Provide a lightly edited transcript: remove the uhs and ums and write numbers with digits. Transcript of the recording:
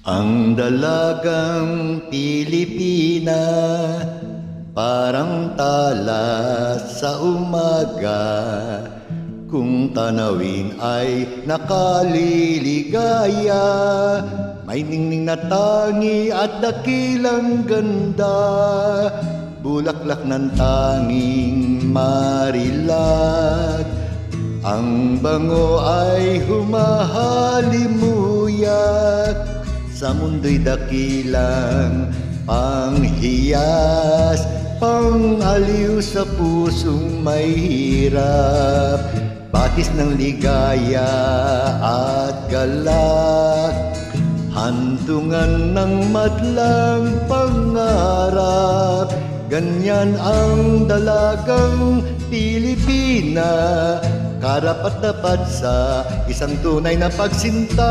Ang dalagang Pilipina, parang tala sa umaga. Kung tanawin ay nakaliligaya, may ningning na tangi at dakilang ganda. Bulaklak ng tanging marilag, ang bango ay humahalimuyak. Sa mundo'y dakilang panghiyas, pang-aliw sa pusong may hirap. Batis ng ligaya at galak, hantungan ng madlang pangarap. Ganyan ang dalagang Pilipina, karapat-dapat sa isang tunay na pagsinta.